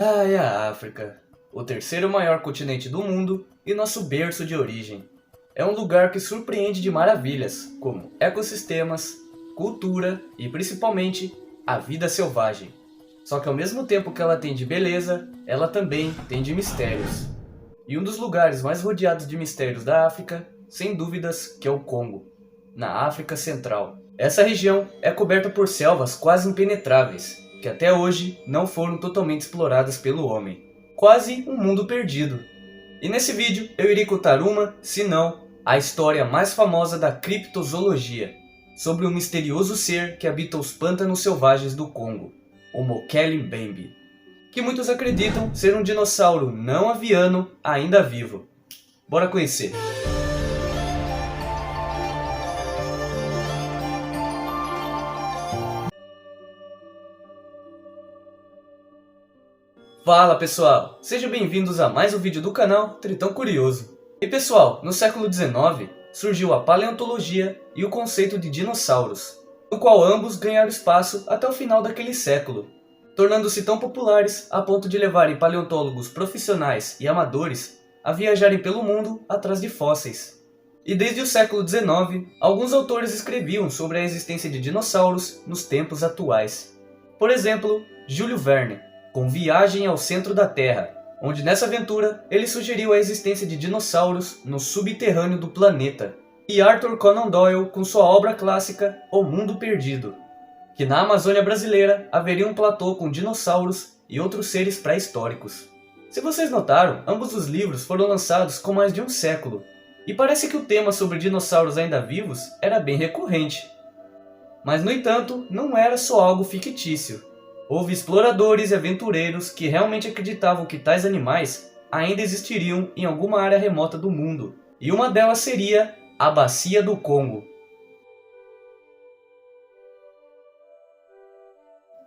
É a África, o terceiro maior continente do mundo e nosso berço de origem. É um lugar que surpreende de maravilhas, como ecossistemas, cultura e principalmente a vida selvagem. Só que ao mesmo tempo que ela tem de beleza, ela também tem de mistérios. E um dos lugares mais rodeados de mistérios da África, sem dúvidas, que é o Congo, na África Central. Essa região é coberta por selvas quase impenetráveis, que até hoje não foram totalmente exploradas pelo homem. Quase um mundo perdido. E nesse vídeo eu irei contar uma, se não, a história mais famosa da criptozoologia, sobre um misterioso ser que habita os pântanos selvagens do Congo, o Mokele Mbembe, que muitos acreditam ser um dinossauro não aviano ainda vivo. Bora conhecer! Fala pessoal, sejam bem-vindos a mais um vídeo do canal Tritão Curioso. E pessoal, no século XIX surgiu a paleontologia e o conceito de dinossauros, no qual ambos ganharam espaço até o final daquele século, tornando-se tão populares a ponto de levarem paleontólogos profissionais e amadores a viajarem pelo mundo atrás de fósseis. E desde o século XIX, alguns autores escreviam sobre a existência de dinossauros nos tempos atuais. Por exemplo, Júlio Verne, com Viagem ao Centro da Terra, onde nessa aventura ele sugeriu a existência de dinossauros no subterrâneo do planeta. E Arthur Conan Doyle com sua obra clássica O Mundo Perdido, que na Amazônia brasileira haveria um platô com dinossauros e outros seres pré-históricos. Se vocês notaram, ambos os livros foram lançados com mais de um século, e parece que o tema sobre dinossauros ainda vivos era bem recorrente. Mas no entanto, não era só algo fictício. Houve exploradores e aventureiros que realmente acreditavam que tais animais ainda existiriam em alguma área remota do mundo, e uma delas seria a Bacia do Congo.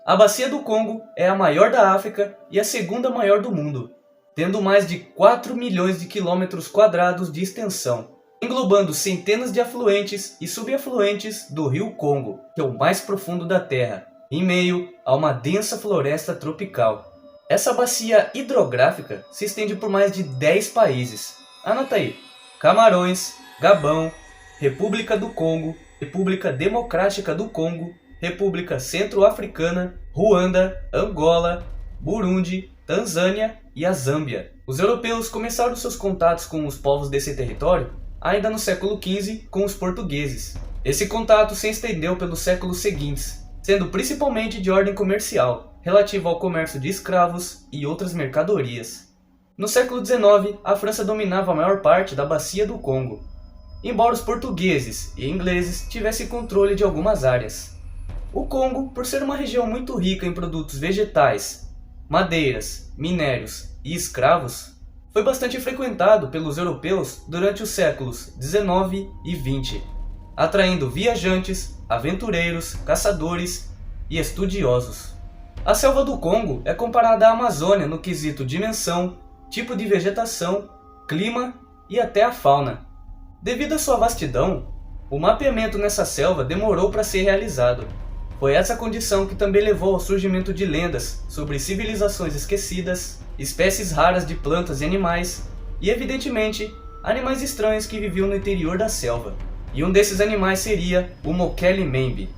A Bacia do Congo é a maior da África e a segunda maior do mundo, tendo mais de 4 milhões de quilômetros quadrados de extensão, englobando centenas de afluentes e subafluentes do rio Congo, que é o mais profundo da Terra, em meio a uma densa floresta tropical. Essa bacia hidrográfica se estende por mais de 10 países. Anota aí: Camarões, Gabão, República do Congo, República Democrática do Congo, República Centro-Africana, Ruanda, Angola, Burundi, Tanzânia e a Zâmbia. Os europeus começaram seus contatos com os povos desse território ainda no século XV com os portugueses. Esse contato se estendeu pelos séculos seguintes, sendo principalmente de ordem comercial, relativo ao comércio de escravos e outras mercadorias. No século XIX, a França dominava a maior parte da Bacia do Congo, embora os portugueses e ingleses tivessem controle de algumas áreas. O Congo, por ser uma região muito rica em produtos vegetais, madeiras, minérios e escravos, foi bastante frequentado pelos europeus durante os séculos XIX e XX, atraindo viajantes, aventureiros, caçadores e estudiosos. A selva do Congo é comparada à Amazônia no quesito dimensão, tipo de vegetação, clima e até a fauna. Devido à sua vastidão, o mapeamento nessa selva demorou para ser realizado. Foi essa condição que também levou ao surgimento de lendas sobre civilizações esquecidas, espécies raras de plantas e animais, e evidentemente, animais estranhos que viviam no interior da selva. E um desses animais seria o Mokele Mbembe.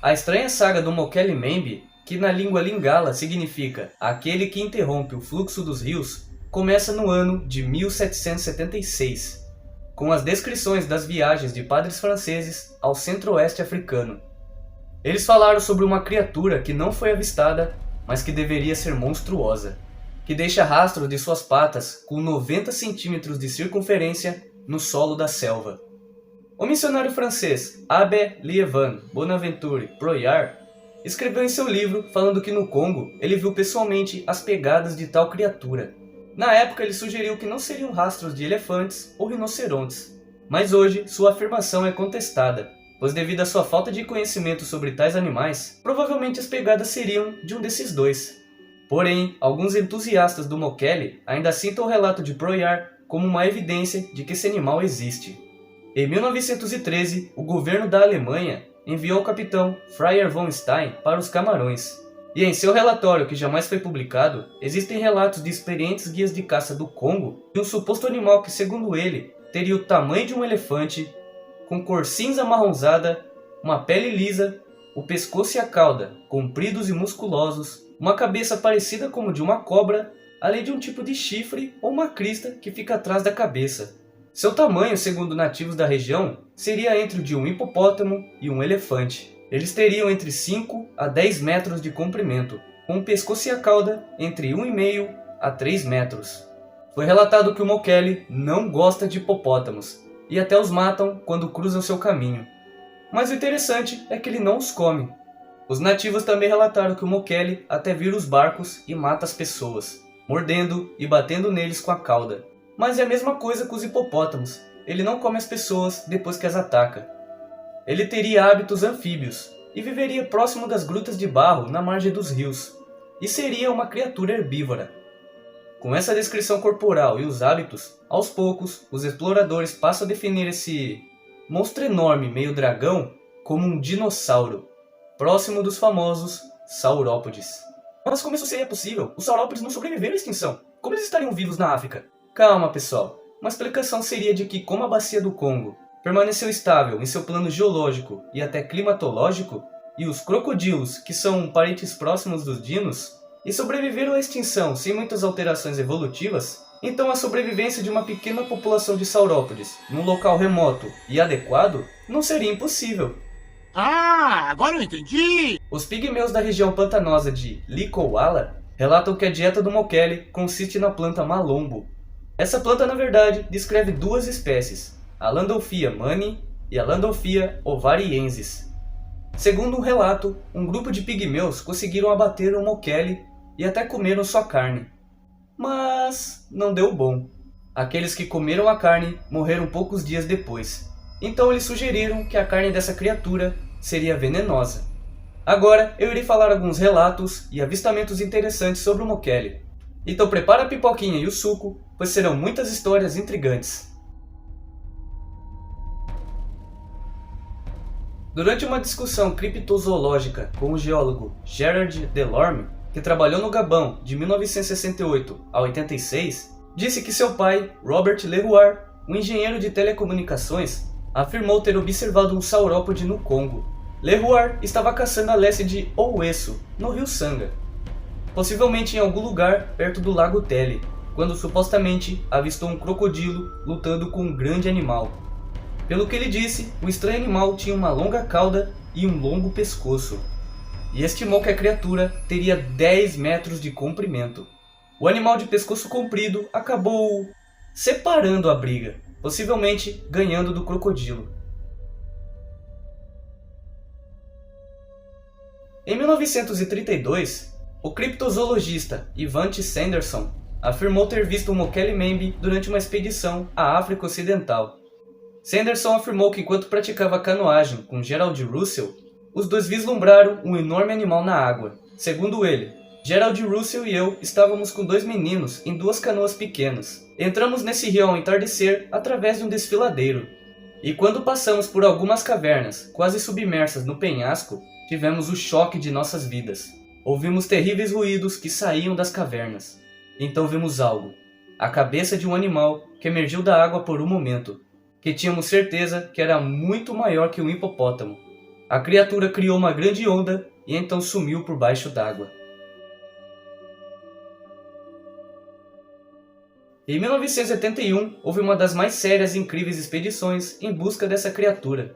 A estranha saga do Mokele Mbembe, que na língua lingala significa aquele que interrompe o fluxo dos rios, começa no ano de 1776, com as descrições das viagens de padres franceses ao centro-oeste africano. Eles falaram sobre uma criatura que não foi avistada, mas que deveria ser monstruosa, que deixa rastros de suas patas com 90 centímetros de circunferência no solo da selva. O missionário francês Abbé Lievan Bonaventure Proyard escreveu em seu livro falando que no Congo ele viu pessoalmente as pegadas de tal criatura. Na época ele sugeriu que não seriam rastros de elefantes ou rinocerontes, mas hoje sua afirmação é contestada, pois devido à sua falta de conhecimento sobre tais animais, provavelmente as pegadas seriam de um desses dois. Porém, alguns entusiastas do Mokele ainda citam o relato de Proyard como uma evidência de que esse animal existe. Em 1913, o governo da Alemanha enviou o capitão Fryer von Stein para os Camarões. E em seu relatório, que jamais foi publicado, existem relatos de experientes guias de caça do Congo de um suposto animal que, segundo ele, teria o tamanho de um elefante, com cor cinza amarronzada, uma pele lisa, o pescoço e a cauda compridos e musculosos, uma cabeça parecida como de uma cobra, além de um tipo de chifre ou uma crista que fica atrás da cabeça. Seu tamanho, segundo nativos da região, seria entre o de um hipopótamo e um elefante. Eles teriam entre 5 a 10 metros de comprimento, com o pescoço e a cauda entre 1,5 a 3 metros. Foi relatado que o Mokele não gosta de hipopótamos, e até os matam quando cruzam seu caminho. Mas o interessante é que ele não os come. Os nativos também relataram que o Mokele até vira os barcos e mata as pessoas, mordendo e batendo neles com a cauda. Mas é a mesma coisa com os hipopótamos, ele não come as pessoas depois que as ataca. Ele teria hábitos anfíbios e viveria próximo das grutas de barro na margem dos rios, e seria uma criatura herbívora. Com essa descrição corporal e os hábitos, aos poucos, os exploradores passam a definir esse monstro enorme, meio dragão, como um dinossauro, próximo dos famosos saurópodes. Mas como isso seria possível? Os saurópodes não sobreviveram à extinção. Como eles estariam vivos na África? Calma, pessoal. Uma explicação seria de que, como a bacia do Congo permaneceu estável em seu plano geológico e até climatológico, e os crocodilos, que são parentes próximos dos dinos, e sobreviveram à extinção sem muitas alterações evolutivas, então a sobrevivência de uma pequena população de saurópodes num local remoto e adequado não seria impossível. Ah, agora eu entendi! Os pigmeus da região pantanosa de Likouala relatam que a dieta do Mokele consiste na planta malombo. Essa planta, na verdade, descreve duas espécies, a Landolphia mani e a Landolphia ovariensis. Segundo um relato, um grupo de pigmeus conseguiram abater o Mokele e até comeram sua carne. Mas não deu bom. Aqueles que comeram a carne morreram poucos dias depois. Então eles sugeriram que a carne dessa criatura seria venenosa. Agora eu irei falar alguns relatos e avistamentos interessantes sobre o Mokele. Então prepara a pipoquinha e o suco, pois serão muitas histórias intrigantes. Durante uma discussão criptozoológica com o geólogo Gerard Delorme, que trabalhou no Gabão de 1968 a 86, disse que seu pai, Robert Leroy, um engenheiro de telecomunicações, afirmou ter observado um saurópode no Congo. Leroy estava caçando a leste de Owesso, no rio Sanga, possivelmente em algum lugar perto do lago Tele, quando supostamente avistou um crocodilo lutando com um grande animal. Pelo que ele disse, o estranho animal tinha uma longa cauda e um longo pescoço, e estimou que a criatura teria 10 metros de comprimento. O animal de pescoço comprido acabou separando a briga, possivelmente ganhando do crocodilo. Em 1932, o criptozoologista Ivan T. Sanderson afirmou ter visto o Mokele Membe durante uma expedição à África Ocidental. Sanderson afirmou que enquanto praticava canoagem com Gerald Russell, os dois vislumbraram um enorme animal na água. Segundo ele, Gerald Russell e eu estávamos com dois meninos em duas canoas pequenas. Entramos nesse rio ao entardecer através de um desfiladeiro. E quando passamos por algumas cavernas, quase submersas no penhasco, tivemos o choque de nossas vidas. Ouvimos terríveis ruídos que saíam das cavernas. Então vimos algo. A cabeça de um animal que emergiu da água por um momento, que tínhamos certeza que era muito maior que um hipopótamo. A criatura criou uma grande onda e então sumiu por baixo d'água. Em 1971, houve uma das mais sérias e incríveis expedições em busca dessa criatura.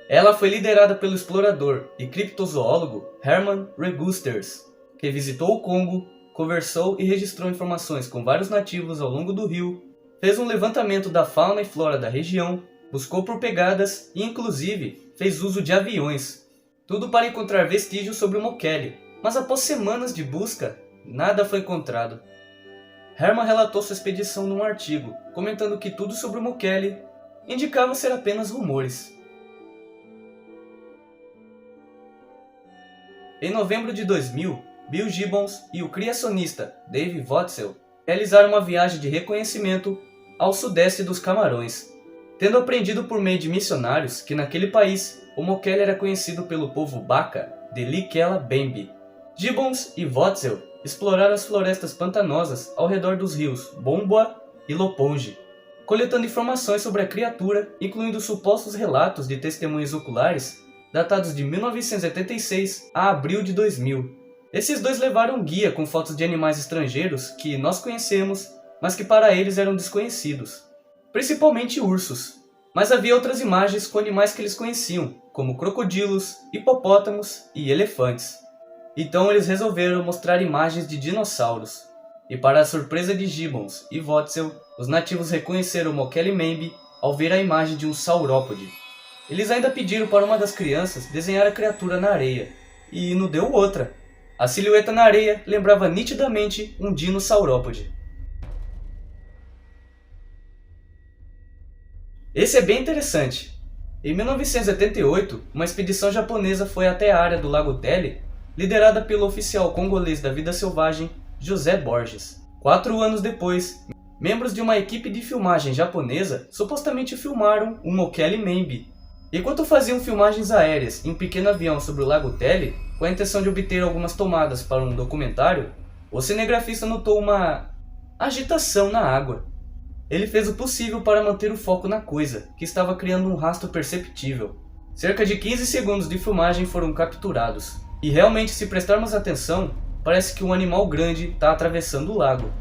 Ela foi liderada pelo explorador e criptozoólogo Herman Regusters, que visitou o Congo, conversou e registrou informações com vários nativos ao longo do rio, fez um levantamento da fauna e flora da região, buscou por pegadas e, inclusive, fez uso de aviões. Tudo para encontrar vestígios sobre o Mokele, mas após semanas de busca, nada foi encontrado. Herman relatou sua expedição num artigo, comentando que tudo sobre o Mokele indicava ser apenas rumores. Em novembro de 2000, Bill Gibbons e o criacionista Dave Wotzel realizaram uma viagem de reconhecimento ao sudeste dos Camarões, tendo aprendido por meio de missionários que naquele país o Mokele era conhecido pelo povo Baka de Likela Bembe. Gibbons e Wotzel exploraram as florestas pantanosas ao redor dos rios Bomboa e Loponge, coletando informações sobre a criatura, incluindo supostos relatos de testemunhas oculares datados de 1986 a abril de 2000. Esses dois levaram um guia com fotos de animais estrangeiros que nós conhecemos, mas que para eles eram desconhecidos, principalmente ursos. Mas havia outras imagens com animais que eles conheciam, como crocodilos, hipopótamos e elefantes. Então eles resolveram mostrar imagens de dinossauros. E para a surpresa de Gibbons e Wotzel, os nativos reconheceram Mokele Membe ao ver a imagem de um saurópode. Eles ainda pediram para uma das crianças desenhar a criatura na areia, e não deu outra. A silhueta na areia lembrava nitidamente um dinossaurópode. Esse é bem interessante. Em 1988, uma expedição japonesa foi até a área do Lago Tele, liderada pelo oficial congolês da vida selvagem José Borges. 4 anos depois, membros de uma equipe de filmagem japonesa supostamente filmaram o Mokele Membe. Enquanto faziam filmagens aéreas em um pequeno avião sobre o Lago Tele, com a intenção de obter algumas tomadas para um documentário, o cinegrafista notou uma agitação na água. Ele fez o possível para manter o foco na coisa, que estava criando um rastro perceptível. Cerca de 15 segundos de filmagem foram capturados. E realmente, se prestarmos atenção, parece que um animal grande está atravessando o lago,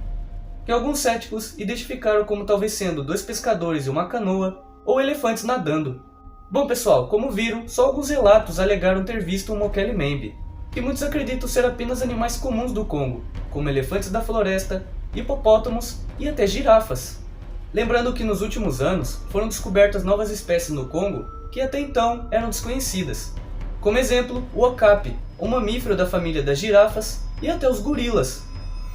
que alguns céticos identificaram como talvez sendo 2 pescadores em uma canoa ou elefantes nadando. Bom pessoal, como viram, só alguns relatos alegaram ter visto um Mokele Membe, que muitos acreditam ser apenas animais comuns do Congo, como elefantes da floresta, hipopótamos e até girafas. Lembrando que nos últimos anos foram descobertas novas espécies no Congo que até então eram desconhecidas. Como exemplo, o okapi, um mamífero da família das girafas, e até os gorilas,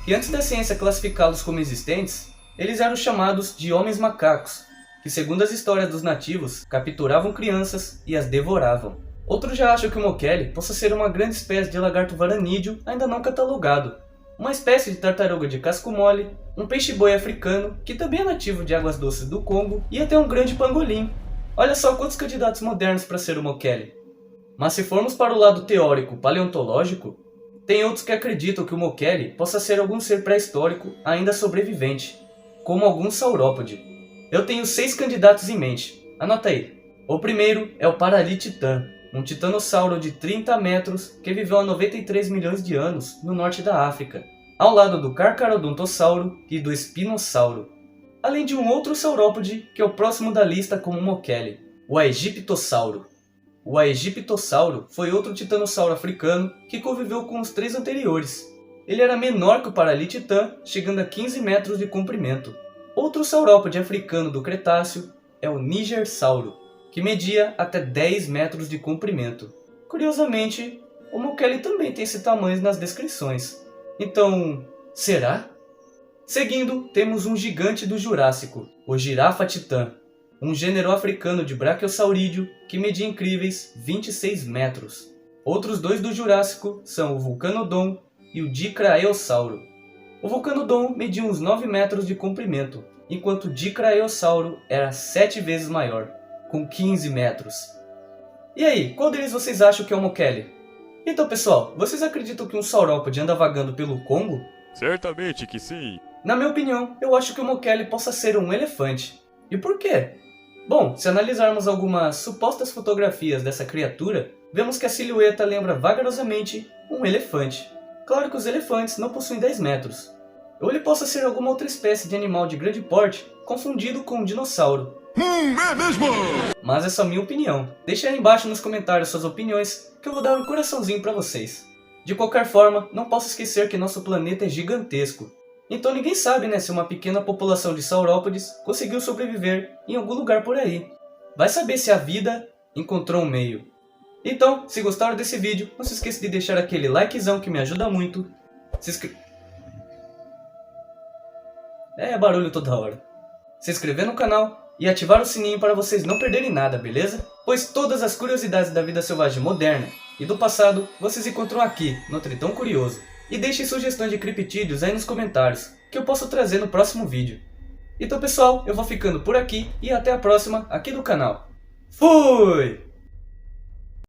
que antes da ciência classificá-los como existentes, eles eram chamados de homens macacos, que segundo as histórias dos nativos, capturavam crianças e as devoravam. Outros já acham que o Mokele possa ser uma grande espécie de lagarto varanídeo ainda não catalogado, uma espécie de tartaruga de casco mole, um peixe-boi africano, que também é nativo de águas doces do Congo, e até um grande pangolim. Olha só quantos candidatos modernos para ser o Mokele. Mas se formos para o lado teórico paleontológico, tem outros que acreditam que o Mokele possa ser algum ser pré-histórico ainda sobrevivente, como algum saurópode. Eu tenho 6 candidatos em mente, anota aí. O primeiro é o Paralititã, um titanossauro de 30 metros que viveu há 93 milhões de anos no norte da África, ao lado do Carcharodontosauro e do Espinossauro. Além de um outro saurópode que é o próximo da lista como Mokele, o Aegyptossauro. O Aegyptossauro foi outro titanossauro africano que conviveu com os 3 anteriores. Ele era menor que o Paralititã, chegando a 15 metros de comprimento. Outro saurópode africano do Cretáceo é o Nigersauro, que media até 10 metros de comprimento. Curiosamente, o Mokele também tem esse tamanho nas descrições. Então, será? Seguindo, temos um gigante do Jurássico, o Girafa-titã, um gênero africano de Brachiosaurídeo que media incríveis 26 metros. Outros 2 do Jurássico são o Vulcanodon e o Dicraeossauro. O Vulcanodon media uns 9 metros de comprimento, enquanto o Dicraeossauro era 7 vezes maior, com 15 metros. E aí, qual deles vocês acham que é o Mokele? Então pessoal, vocês acreditam que um saurópode anda vagando pelo Congo? Certamente que sim. Na minha opinião, eu acho que o Mokele possa ser um elefante. E por quê? Bom, se analisarmos algumas supostas fotografias dessa criatura, vemos que a silhueta lembra vagarosamente um elefante. Claro que os elefantes não possuem 10 metros. Ou ele possa ser alguma outra espécie de animal de grande porte, confundido com um dinossauro. É mesmo? Mas essa é a minha opinião. Deixe aí embaixo nos comentários suas opiniões, que eu vou dar um coraçãozinho para vocês. De qualquer forma, não posso esquecer que nosso planeta é gigantesco. Então ninguém sabe, né, se uma pequena população de saurópodes conseguiu sobreviver em algum lugar por aí. Vai saber se a vida encontrou um meio. Então, se gostaram desse vídeo, não se esqueça de deixar aquele likezão que me ajuda muito. Barulho toda hora. Se inscrever no canal e ativar o sininho para vocês não perderem nada, beleza? Pois todas as curiosidades da vida selvagem moderna e do passado vocês encontram aqui, no Tritão Curioso. E deixem sugestões de criptídeos aí nos comentários, que eu posso trazer no próximo vídeo. Então pessoal, eu vou ficando por aqui e até a próxima aqui do canal. Fui!